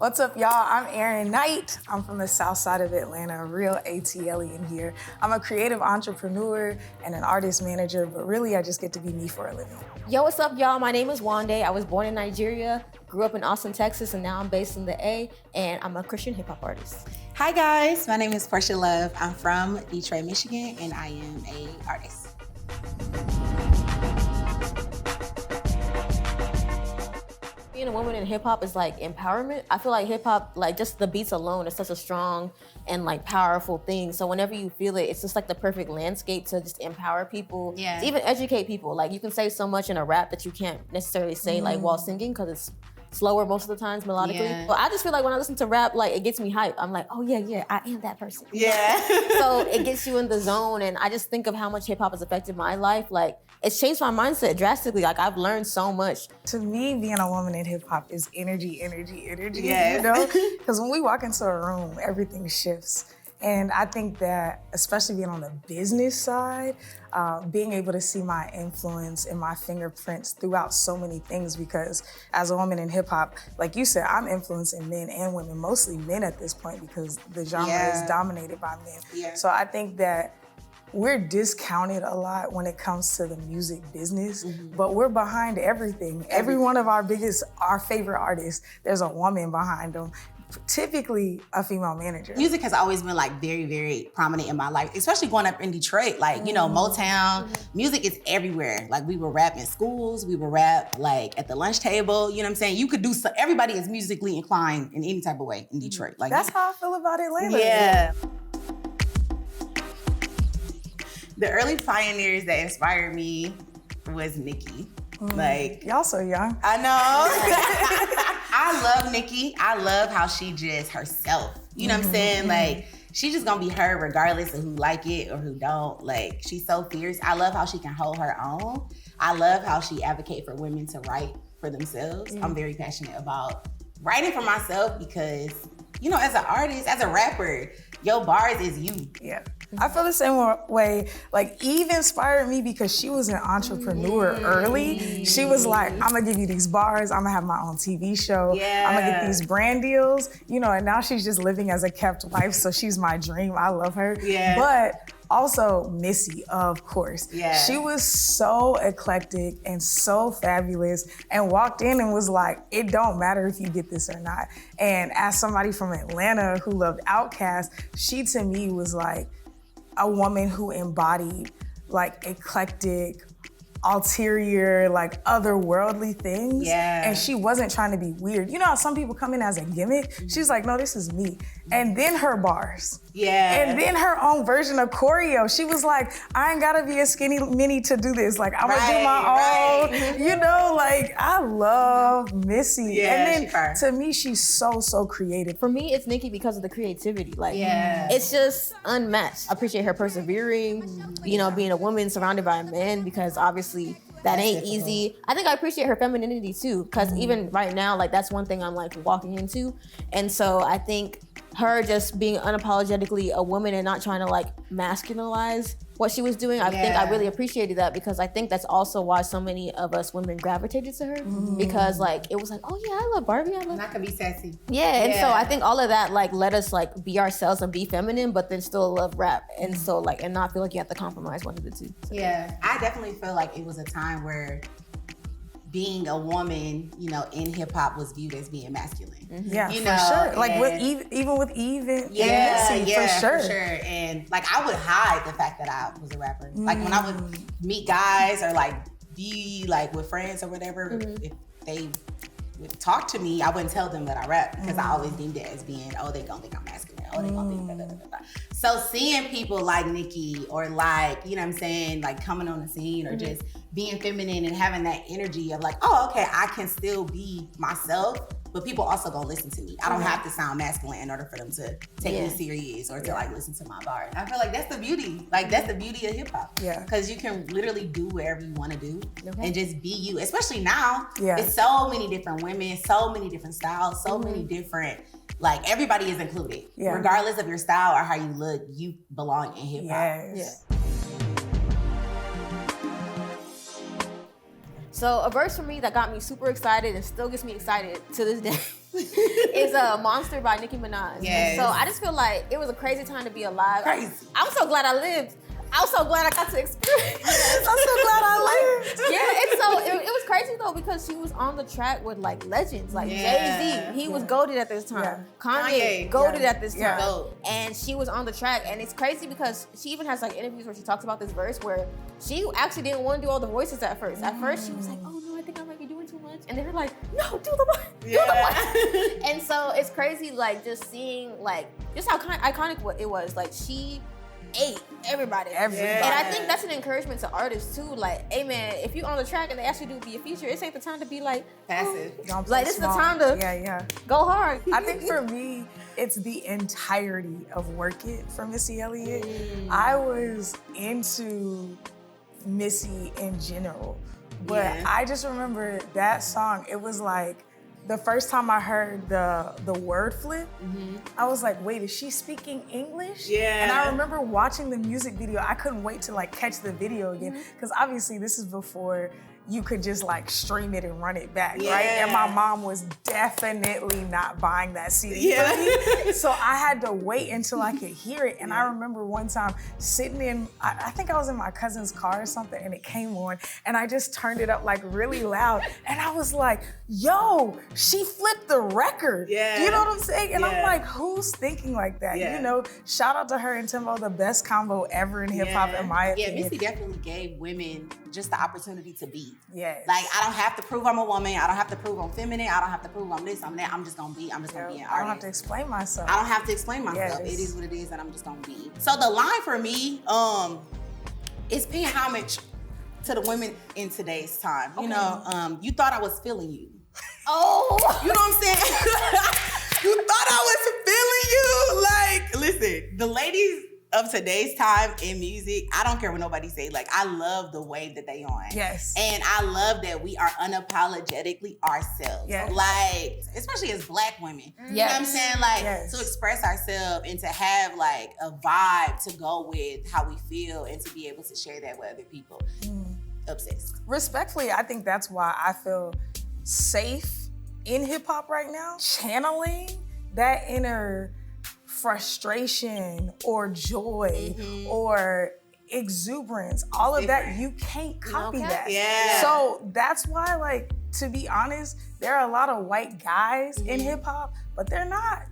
What's up, y'all? I'm Erinn Knight. I'm from the south side of Atlanta, a real ATLian here. I'm a creative entrepreneur and an artist manager, but really I just get to be me for a living. Yo, what's up, y'all? My name is Wande. I was born in Nigeria, grew up in Austin, Texas, and now I'm based in the A, and I'm a Christian hip hop artist. Hi guys, my name is Porsha Love. I'm from Detroit, Michigan, and I am an artist. Being a woman in hip hop is like empowerment. I feel like hip hop, like just the beats alone is such a strong and like powerful thing. So whenever you feel it, it's just like the perfect landscape to just empower people, to even educate people. Like you can say so much in a rap that you can't necessarily say like while singing because it's slower most of the times melodically. Yeah. But I just feel like when I listen to rap, like it gets me hyped. I'm like, oh yeah, I am that person. Yeah. So it gets you in the zone, and I just think of how much hip hop has affected my life. Like it's changed my mindset drastically. Like I've learned so much. To me, being a woman in hip hop is energy. Yes. You know? Because when we walk into a room, everything shifts. And I think that, especially being on the business side, being able to see my influence and my fingerprints throughout so many things, because as a woman in hip hop, like you said, I'm influencing men and women, mostly men at this point because the genre is dominated by men. Yeah. So I think that we're discounted a lot when it comes to the music business, but we're behind everything. Every one of our favorite artists, there's a woman behind them. Typically a female manager. Music has always been like very, very prominent in my life, especially growing up in Detroit. Like, you know, Motown, music is everywhere. Like we would rap in schools, we would rap like at the lunch table, you know what I'm saying? You could do, everybody is musically inclined in any type of way in Detroit. Like that's how I feel about Atlanta. Yeah. The early pioneers that inspired me was Nicki. Like, y'all so young. I know. I love Nicki. I love how she just herself. You know what I'm saying? Like, she's just gonna be her regardless of who like it or who don't. Like, she's so fierce. I love how she can hold her own. I love how she advocates for women to write for themselves. I'm very passionate about writing for myself because, you know, as an artist, as a rapper, your bars is you. Yeah. I feel the same way. Like Eve inspired me because she was an entrepreneur early. She was like, I'm gonna give you these bars, I'm gonna have my own TV show, I'm gonna get these brand deals, you know, and now she's just living as a kept wife, so she's my dream. I love her. Yeah. But also Missy, of course. Yeah. She was so eclectic and so fabulous and walked in and was like, it don't matter if you get this or not. And as somebody from Atlanta who loved Outkast, she to me was like a woman who embodied like eclectic, ulterior, like otherworldly things. Yeah. And she wasn't trying to be weird. You know how some people come in as a gimmick? She's like, no, this is me. And then her bars. Yeah. And then her own version of choreo. She was like, I ain't gotta be a skinny mini to do this. Like, I'm gonna do my own. You know, like, I love Missy. Yeah, and then to me, she's so creative. For me, it's Nicki because of the creativity. Like, it's just unmatched. I appreciate her persevering, you know, being a woman surrounded by men, because obviously that ain't easy. I think I appreciate her femininity too, because even right now, like that's one thing I'm like walking into. And so I think her just being unapologetically a woman and not trying to like masculinize what she was doing, I think I really appreciated that, because I think that's also why so many of us women gravitated to her, because like it was like, oh yeah, I love Barbie, I love. Not gonna be sassy. Yeah, and so I think all of that like let us like be ourselves and be feminine, but then still love rap, and so like and not feel like you have to compromise one of the two. So. Yeah, I definitely feel like it was a time where being a woman, you know, in hip hop was viewed as being masculine. Yeah, you for know, sure. Like with Eve, even with Eve and Missy, for sure. And like I would hide the fact that I was a rapper. Like when I would meet guys or like be like with friends or whatever, if they would talk to me, I wouldn't tell them that I rap, because I always deemed it as being, oh, they gonna think I'm masculine. Oh, they gonna think da, da, da, da. So seeing people like Nicki or like, you know what I'm saying, like coming on the scene or just being feminine and having that energy of like, oh, okay, I can still be myself, but people also gonna listen to me. I don't have to sound masculine in order for them to take me serious or to like listen to my bars. I feel like that's the beauty. Like that's the beauty of hip hop. Yeah. Because you can literally do whatever you wanna do and just be you. Especially now, it's so many different women, so many different styles, so many different, like everybody is included. Yeah. Regardless of your style or how you look, you belong in hip hop. Yes. So a verse for me that got me super excited and still gets me excited to this day is Monster by Nicki Minaj. Yes. So I just feel like it was a crazy time to be alive. Crazy. I'm so glad I lived. I'm so glad I got to experience. I'm so glad I lived. Yeah, and so it was crazy though because she was on the track with like legends, like Jay-Z. He was goated at this time. Yeah. Kanye goated at this time. Yeah. And she was on the track, and it's crazy because she even has like interviews where she talks about this verse where she actually didn't want to do all the voices at first. At first, she was like, "Oh no, I think I might be doing too much," and then they're like, "No, do the one, do the one." And so it's crazy, like just seeing like just how iconic it was. Like she ate everybody. And I think that's an encouragement to artists too. Like, hey man, if you on the track and they ask you to be a feature, this ain't the time to be like passive. Like this is the time to go hard. I think for me, it's the entirety of Work It from Missy Elliott. I was into Missy in general, but I just remember that song. It was like the first time I heard the word flip, I was like, wait, is she speaking English? Yeah. And I remember watching the music video. I couldn't wait to like catch the video again, because obviously this is before you could just like stream it and run it back, right? And my mom was definitely not buying that CD for me. So I had to wait until I could hear it. And I remember one time sitting in, I think I was in my cousin's car or something, and it came on, and I just turned it up like really loud. And I was like, yo, she flipped the record. Yeah. You know what I'm saying? And I'm like, who's thinking like that? Yeah. You know, shout out to her and Timbo, the best combo ever in hip hop, in my opinion. Yeah, Missy definitely gave women just the opportunity to be. Yes. Like, I don't have to prove I'm a woman. I don't have to prove I'm feminine. I don't have to prove I'm this, I'm that. I'm just gonna be an artist. I don't have to explain myself. I don't have to explain myself. Yes. It is what it is, and I'm just gonna be. So the line for me, is paying homage to the women in today's time. You know, you thought I was feeling you. Oh, You know what I'm saying? You thought I was feeling you. Like, listen, the ladies of today's time in music, I don't care what nobody say. Like, I love the way that they on. Yes. And I love that we are unapologetically ourselves. Yes. Like, especially as Black women. You know what I'm saying? Like, to express ourselves and to have like a vibe to go with how we feel and to be able to share that with other people. Obsessed. Respectfully, I think that's why I feel safe in hip hop right now. Channeling that inner frustration or joy or exuberance, all of that, you can't copy that. Yeah. So that's why, like, to be honest, there are a lot of white guys in hip hop, but they're not.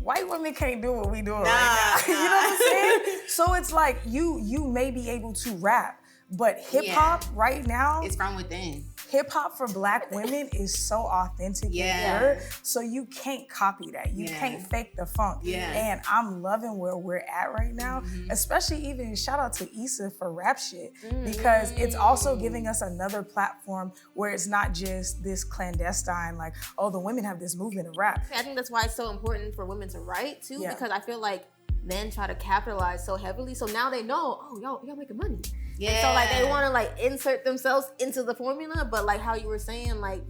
White women can't do what we do right now. You know what I'm saying? So it's like you may be able to rap, but hip hop right now, It's from within. hip hop for Black women is so authentic and pure, so you can't copy that. You can't fake the funk. And I'm loving where we're at right now, especially even shout out to Issa for rap shit, because it's also giving us another platform where it's not just this clandestine, like, oh, the women have this movement of rap. I think that's why it's so important for women to write too, because I feel like men try to capitalize so heavily. So now they know, oh, y'all making money. Yeah. And so like they want to like insert themselves into the formula, but like how you were saying, like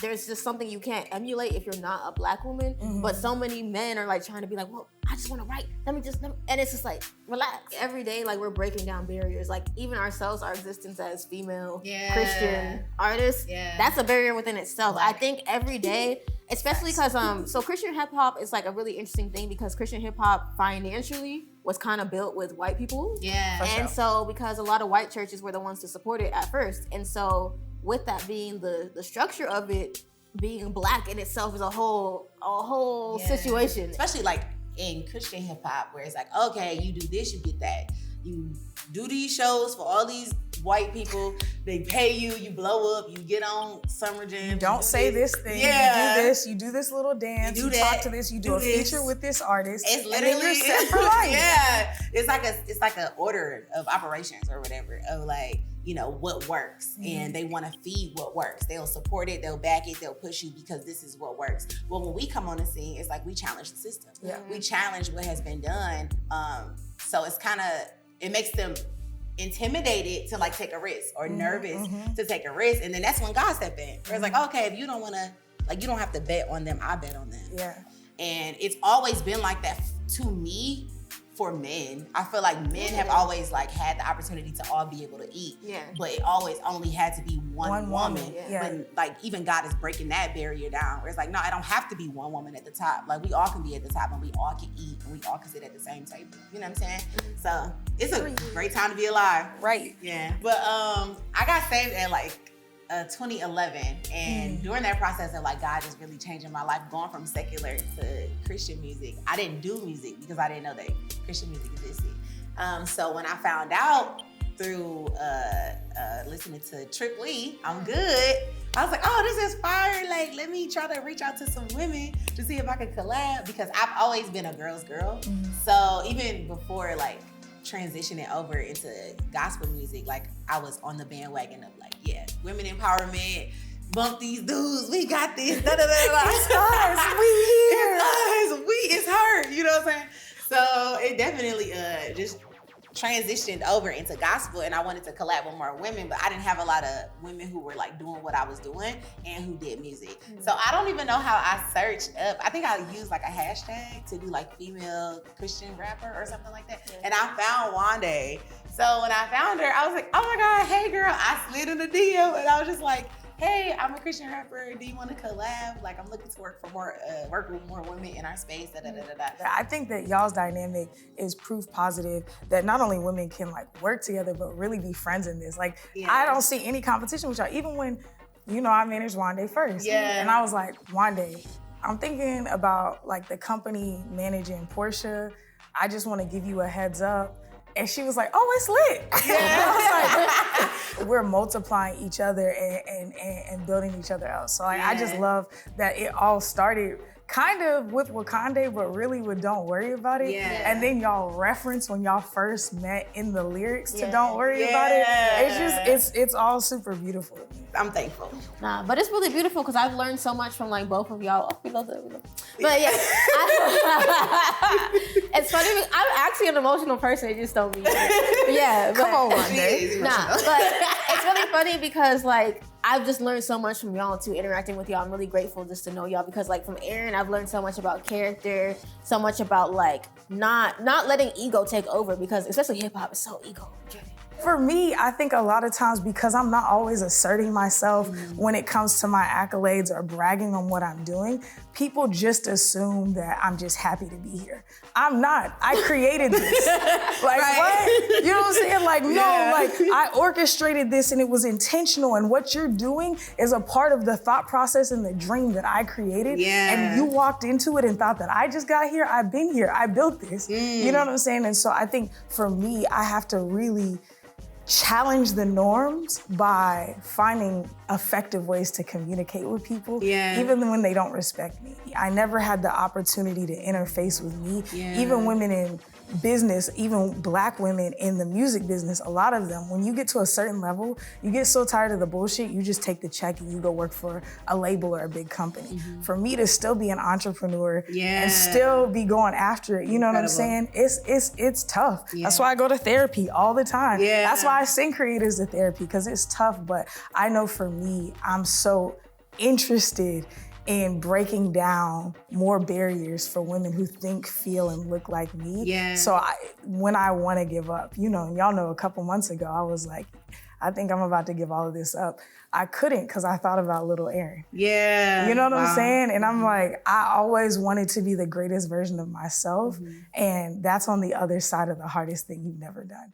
there's just something you can't emulate if you're not a Black woman. But so many men are like trying to be like, well, I just want to write. And it's just like, relax. Every day, like we're breaking down barriers. Like even ourselves, our existence as female Christian artists, that's a barrier within itself. I think every day, especially because so Christian hip hop is like a really interesting thing because Christian hip hop financially was kind of built with white people. And so because a lot of white churches were the ones to support it at first. And so with that being the structure of it being Black in itself is a whole situation. Especially like in Christian hip hop where it's like, okay, you do this, you get that. You do these shows for all these white people, they pay you, you blow up, you get on Summer Jam. You don't say this thing, you do this little dance, you talk to this, you do a feature with this artist, it's literally, and then you're set for life. It's like an order of operations or whatever, of like, you know, what works, and they want to feed what works. They'll support it, they'll back it, they'll push you because this is what works. Well, when we come on the scene, it's like we challenge the system. We challenge what has been done. So it's kind of, it makes them intimidated to like take a risk or nervous to take a risk. And then that's when God stepped in. Where it's like, okay, if you don't want to, like, you don't have to bet on them, I bet on them. And it's always been like that to me for men. I feel like men have always like had the opportunity to all be able to eat. Yeah. But it always only had to be one woman. Yeah. But like even God is breaking that barrier down. Where it's like, no, I don't have to be one woman at the top. Like we all can be at the top and we all can eat and we all can sit at the same table. You know what I'm saying? So it's a great time to be alive. Right. Yeah. But I got saved at like 2011, and during that process of like God just really changing my life, going from secular to Christian music. I didn't do music because I didn't know that Christian music existed. So when I found out through listening to Trip Lee, I'm Good, I was like, oh, this is fire. Like, let me try to reach out to some women to see if I could collab, because I've always been a girl's girl. So even before like transitioning over into gospel music, like I was on the bandwagon of like, yeah, women empowerment, bump these dudes, we got this, da da da da. It's us, we here. It's us, it's her, you know what I'm saying? So it definitely just transitioned over into gospel, and I wanted to collab with more women, but I didn't have a lot of women who were like doing what I was doing and who did music. So I don't even know how I searched up. I think I used like a hashtag to do like female Christian rapper or something like that. And I found Wande. So when I found her, I was like, oh my God, hey girl. I slid in the DM and I was just like, hey, I'm a Christian rapper. Do you want to collab? Like, I'm looking to work with more women in our space. Da, da, da, da, da. I think that y'all's dynamic is proof positive that not only women can like work together, but really be friends in this. Like, I don't see any competition with y'all. Even when, you know, I managed Wande first. Yeah. And I was like, Wande, I'm thinking about like the company managing Porsha. I just want to give you a heads up. And she was like, oh, it's lit. Yeah. I was like, we're multiplying each other and building each other out. So like, I just love that it all started kind of with Wakande, but really with Don't Worry About It. Yeah. And then y'all reference when y'all first met in the lyrics to Don't Worry About It. It's just, it's all super beautiful. I'm thankful. Nah, but it's really beautiful because I've learned so much from like both of y'all. Oh, we love that. But yeah, it's funny. I'm actually an emotional person. It just don't mean it. Yeah, but, come on, Wande. Nah, but it's really funny because like I've just learned so much from y'all too, interacting with y'all. I'm really grateful just to know y'all because like from Erinn, I've learned so much about character, so much about like not letting ego take over, because especially hip hop is so ego driven. For me, I think a lot of times because I'm not always asserting myself when it comes to my accolades or bragging on what I'm doing, people just assume that I'm just happy to be here. I'm not. I created this. Like, what? You know what I'm saying? Like, no, like I orchestrated this and it was intentional, and what you're doing is a part of the thought process and the dream that I created. And you walked into it and thought that I just got here. I've been here. I built this. You know what I'm saying? And so I think for me, I have to really challenge the norms by finding effective ways to communicate with people, even when they don't respect me. I never had the opportunity to interface with me. Even women in business, even Black women in the music business, a lot of them, when you get to a certain level, you get so tired of the bullshit, you just take the check and you go work for a label or a big company. For me to still be an entrepreneur and still be going after it, you know what I'm saying? It's tough. That's why I go to therapy all the time. That's why I send creators to therapy, because it's tough. But I know for me, I'm so interested in breaking down more barriers for women who think, feel, and look like me. So when I want to give up, you know, y'all know a couple months ago, I was like, I think I'm about to give all of this up. I couldn't because I thought about little Erinn. You know what I'm saying? And I'm like, I always wanted to be the greatest version of myself. And that's on the other side of the hardest thing you've never done.